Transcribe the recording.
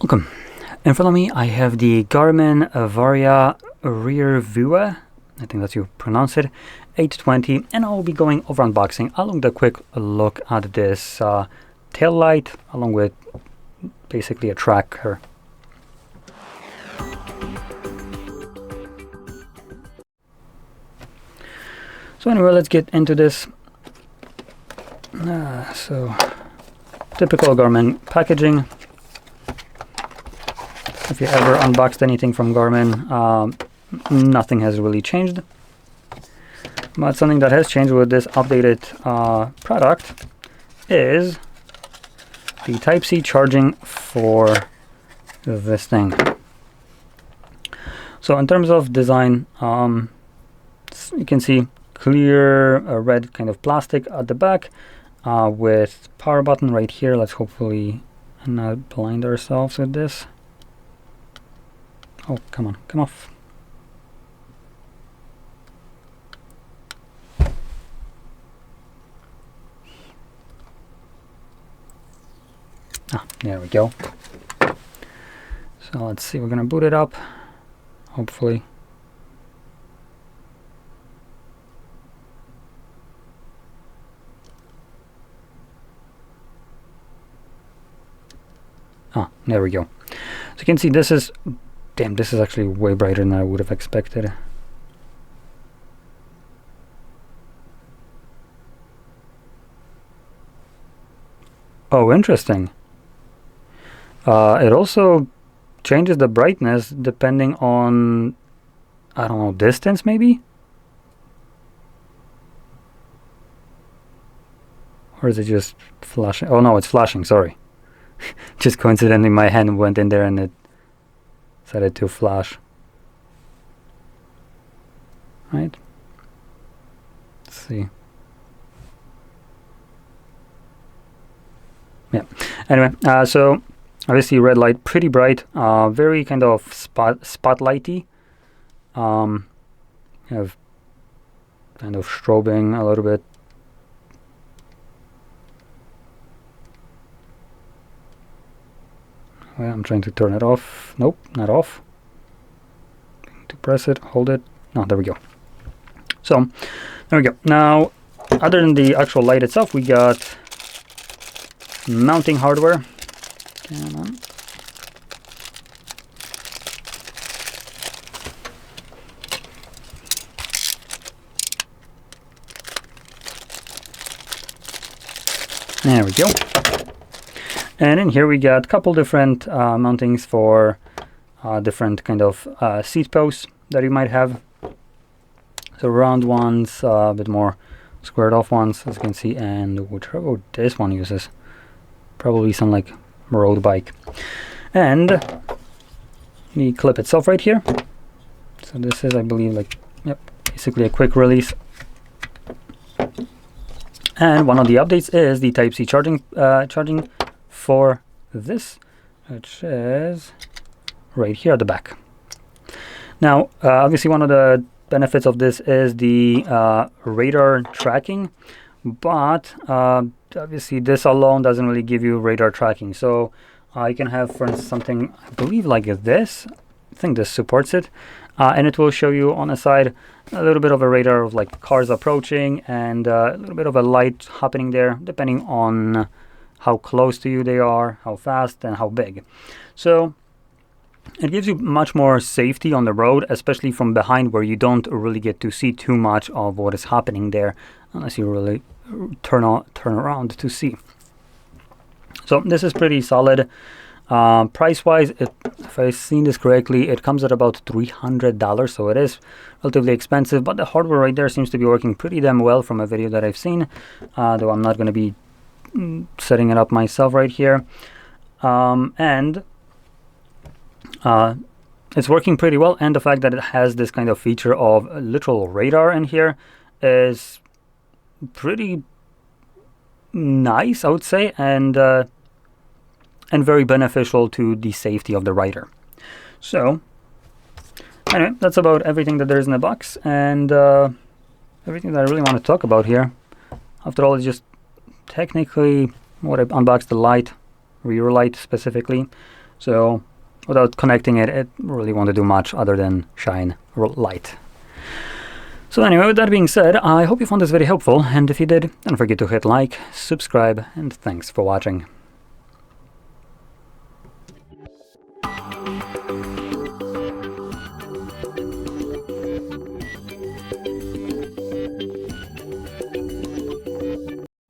Welcome. In front of me I have the GARMIN Varia RearVue, I think that's how you pronounce it, 820, and I'll be going over unboxing along with a quick look at this tail light along with basically a tracker. So anyway, let's get into this. So typical Garmin packaging. If you ever unboxed anything from Garmin, nothing has really changed. But something that has changed with this updated product is the Type-C charging for this thing. So in terms of design, you can see clear red kind of plastic at the back with power button right here. Let's hopefully not blind ourselves with this. Oh, come on, come off. There we go. So let's see, we're gonna boot it up, hopefully. There we go. So you can see this is, damn, this is actually way brighter than I would have expected. Oh, interesting. It also changes the brightness depending on, I don't know, distance maybe? Or is it just flashing? Oh no, it's flashing, sorry. Just coincidentally my hand went in there and it decided to flash. Right? Let's see. Yeah. Anyway, so obviously red light, pretty bright, very kind of spotlighty. Have kind of strobing a little bit. Well, I'm trying to turn it off. Nope, not off. To press it, hold it. No, there we go. So, there we go. Now, other than the actual light itself, we got mounting hardware. Come on. There we go. And in here we got a couple different mountings for different kind of seat posts that you might have. So round ones, a bit more squared off ones, as you can see, and whichever this one uses, probably some like road bike. And the clip itself right here. So this is, I believe, like, yep, basically a quick release. And one of the updates is the Type-C charging for this, which is right here at the back. Now, obviously one of the benefits of this is the radar tracking, but obviously this alone doesn't really give you radar tracking. So you can have, for instance, something I believe like this. I think this supports it, and it will show you on the side a little bit of a radar of like cars approaching and a little bit of a light happening there, depending on how close to you they are, how fast, and how big. So it gives you much more safety on the road, especially from behind, where you don't really get to see too much of what is happening there unless you really turn around to see. So this is pretty solid. Price wise, if I've seen this correctly, it comes at about $300, so it is relatively expensive, but the hardware right there seems to be working pretty damn well from a video that I've seen, though I'm not going to be setting it up myself right here. And it's working pretty well, and the fact that it has this kind of feature of a literal radar in here is pretty nice, I would say, and very beneficial to the safety of the rider. So anyway, that's about everything that there is in the box, and everything that I really want to talk about here. After all, it's just technically what I unboxed, the light, rear light specifically. So without connecting it, it really won't do much other than shine light. So anyway, with that being said, I hope you found this very helpful, and if you did, don't forget to hit like, subscribe, and thanks for watching.